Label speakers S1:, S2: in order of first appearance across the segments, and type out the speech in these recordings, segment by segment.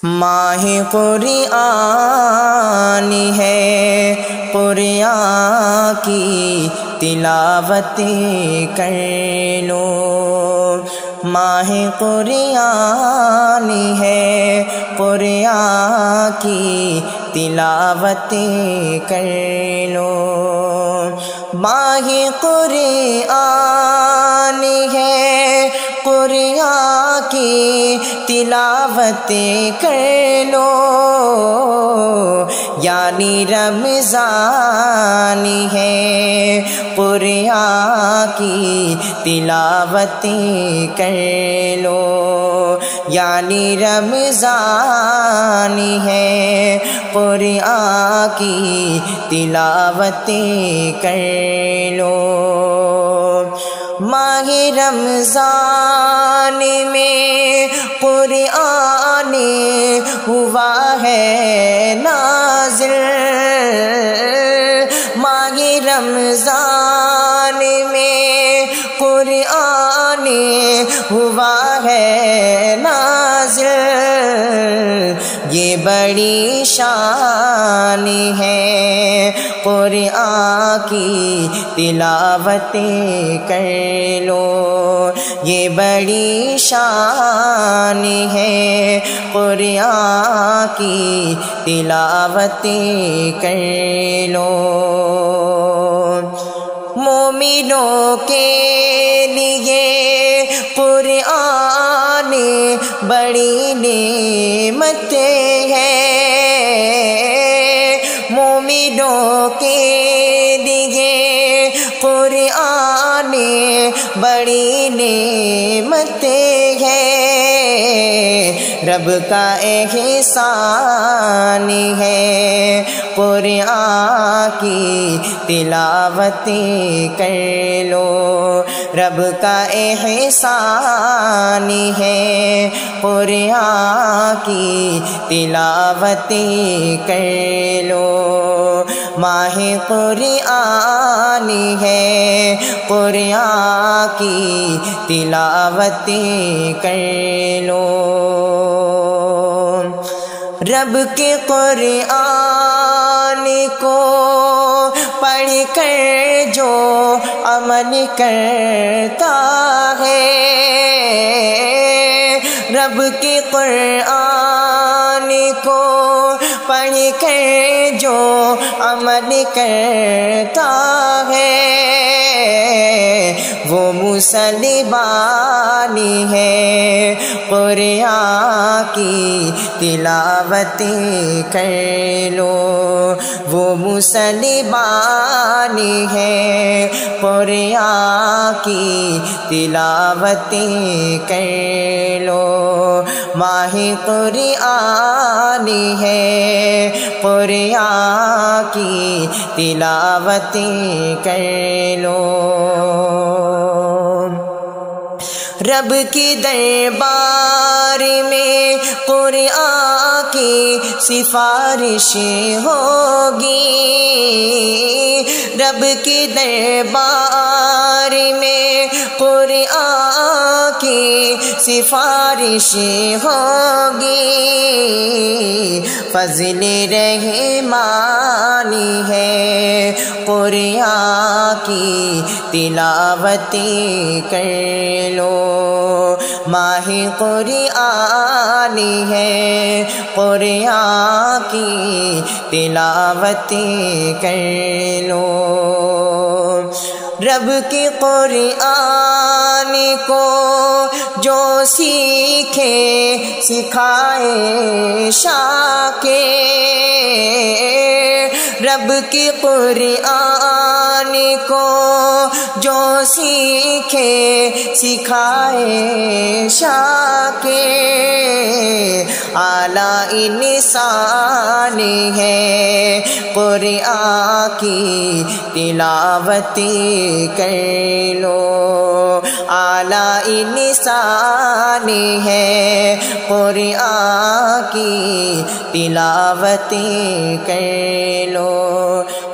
S1: ماہ قرآن ہے، قرآن کی تلاوت کر لو۔ ماہ قرآن ہے، قرآن کی تلاوت کر لو۔ ماہ قرآن ہے، قرآن کی تلاوت کر لو، یعنی رمضان ہے، قرآن کی تلاوت کر لو، یعنی رمضان ہے، قرآن کی تلاوت کر لو۔ ماہ رمضان میں قرآن ہوا ہے نازل، ماہ رمضان میں قرآن ہوا ہے نازل، یہ بڑی شان ہے، قرآن کی تلاوت کر لو، یہ بڑی شان ہے، قرآن کی تلاوت کر لو۔ مومنوں کے لیے قرآن بڑی نعمت ہے، مومنوں کے لیے قرآن بڑی نعمت ہے، رب کا احسان ہے، قرآن کی تلاوت کر لو، رب کا احسان ہے، قرآن کی تلاوت کر لو۔ ماہ قرآن ہے، قرآن کی تلاوت کر لو۔ رب کے قرآن کو پڑھ کر جو عمل کرتا ہے، رب کے قرآن کو پڑھ کر جو عمل کرتا ہے، وہ مسلمان ہے، قرآن کی تلاوت کر لو، وہ مسلمان ہے، قرآن کی تلاوت کر لو۔ ماہ قرآن ہے، قرآن کی تلاوت کر لو۔ رب کی دربار میں قرآن کی سفارش ہوگی، رب کی دربار میں قرآن کی سفارش ہوگی، فضل رحمانی ہے، قرآن کی تلاوت کر لو۔ ماہ قرآن ہے، قرآن کی تلاوت کر لو۔ رب کے قرآن کو جو سیکھے سکھائے شاکے، رب کے قرآن کو جو سیکھے سکھائے شاکے، اعلیٰ انسان ہے، قرآن کی تلاوت کر لو، اعلیٰ انسان ہے، قرآن کی تلاوت کر لو۔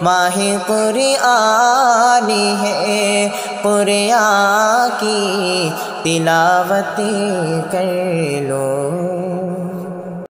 S1: ماہ قرآن ہے، قرآن کی تلاوت کر لو۔